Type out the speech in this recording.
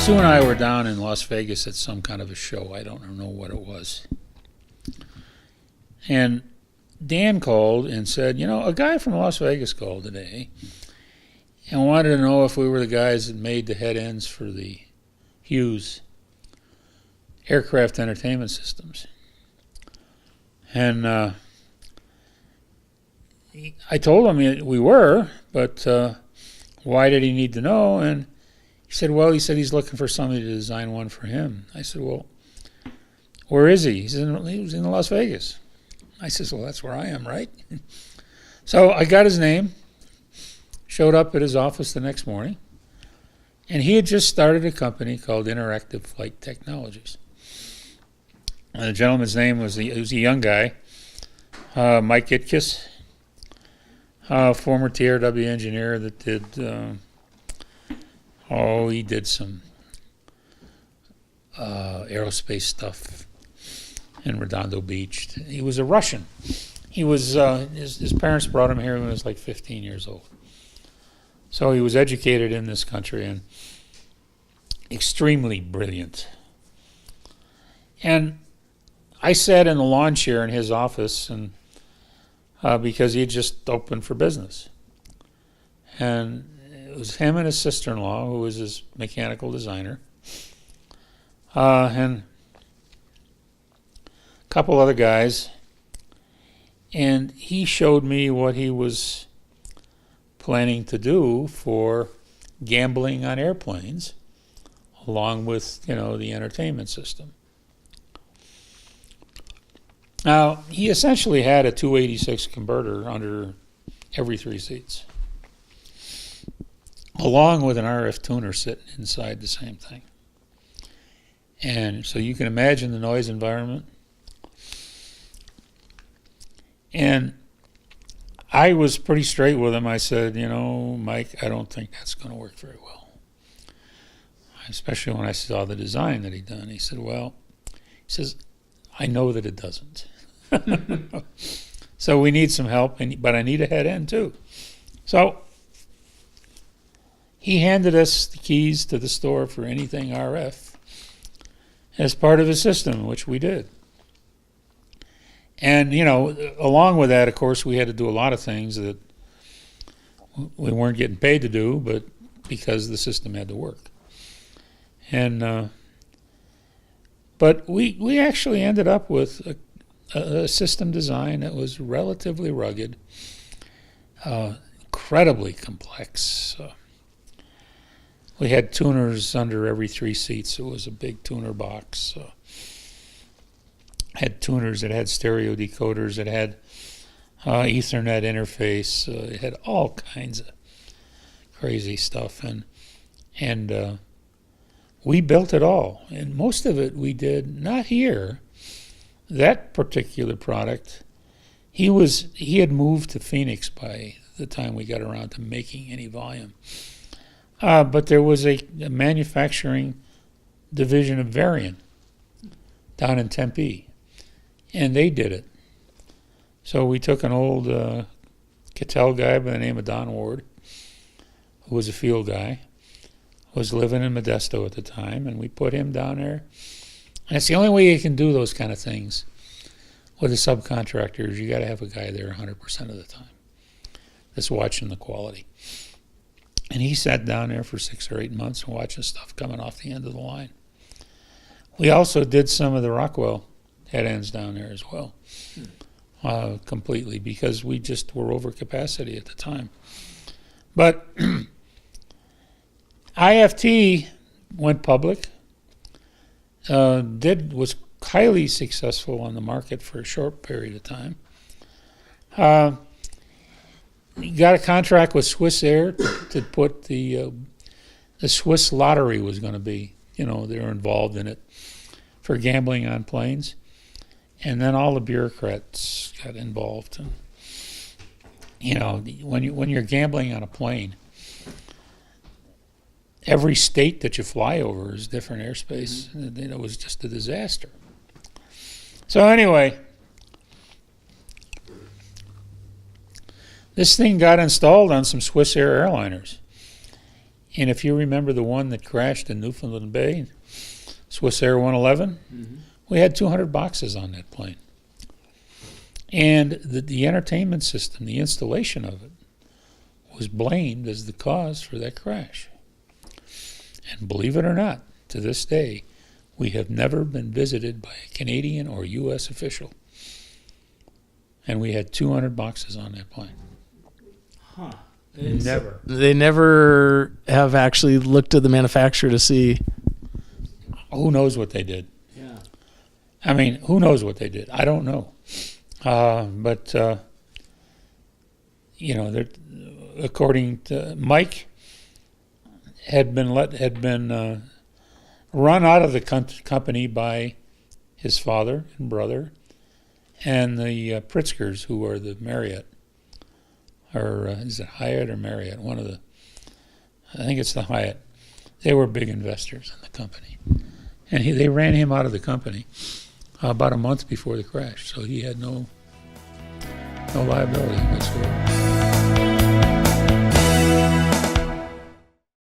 Sue and I were down in Las Vegas at some kind of a show. I don't know what it was. And Dan called and said, you know, a guy from Las Vegas called today and wanted to know if we were the guys that made the head ends for the Hughes aircraft entertainment systems. And I told him we were, but why did he need to know? And he said, well, he's looking for somebody to design one for him. I said, well, where is he? He said, he was in Las Vegas. I said, well, that's where I am, right? So I got his name, showed up at his office the next morning, and he had just started a company called Interactive Flight Technologies. And the gentleman's name was, he was a young guy, Mike Itkiss, former TRW engineer that did, he did some aerospace stuff in Redondo Beach. He was a Russian. He was, his parents brought him here when he was like 15 years old. So he was educated in this country and extremely brilliant. And I sat in the lawn chair in his office, and because he had just opened for business. And it was him and his sister-in-law, who was his mechanical designer, and a couple other guys. And he showed me what he was planning to do for gambling on airplanes, along with, you know, the entertainment system. Now, he essentially had a 286 converter under every 3 seats, along with an RF tuner sitting inside the same thing. And so you can imagine the noise environment. And I was pretty straight with him. I said, you know, Mike, I don't think that's going to work very well. Especially when I saw the design that he'd done. He said, well, he says, I know that it doesn't. So we need some help, but I need a head end too. So he handed us the keys to the store for anything RF as part of his system, which we did. And, you know, along with that, of course, we had to do a lot of things that we weren't getting paid to do, but because the system had to work. And but we actually ended up with a system design that was relatively rugged, incredibly complex. We had tuners under every 3 seats. It was a big tuner box. Had tuners that had stereo decoders. It had Ethernet interface. It had all kinds of crazy stuff. And we built it all. And most of it we did not here. That particular product, he had moved to Phoenix by the time we got around to making any volume. But there was a manufacturing division of Varian down in Tempe, and they did it. So we took an old Cattell guy by the name of Don Ward, who was a field guy, was living in Modesto at the time, and we put him down there. And it's the only way you can do those kind of things with a subcontractor is you got to have a guy there 100% of the time that's watching the quality. And he sat down there for 6 or 8 months and watching stuff coming off the end of the line. We also did some of the Rockwell head ends down there as well, completely, because we just were over capacity at the time. But IFT went public. Was highly successful on the market for a short period of time. Got a contract with Swissair to put the Swiss lottery was going to be, you know, they were involved in it for gambling on planes. And then all the bureaucrats got involved. And, you know, when you're gambling on a plane, every state that you fly over is different airspace. Mm-hmm. It was just a disaster. So anyway, this thing got installed on some Swissair airliners. And if you remember the one that crashed in Newfoundland Bay, Swissair 111, we had 200 boxes on that plane. And the entertainment system, the installation of it, was blamed as the cause for that crash. And believe it or not, to this day, we have never been visited by a Canadian or U.S. official. And we had 200 boxes on that plane. Huh. Never. They never have actually looked at the manufacturer to see. Who knows what they did? Yeah. I mean, who knows what they did? I don't know. But you know, according to Mike, had been run out of the company by his father and brother, and the Pritzkers, who are the Marriott, or is it Hyatt or Marriott? One of the, I think it's the Hyatt. They were big investors in the company, and they ran him out of the company about a month before the crash, so he had no liability whatsoever.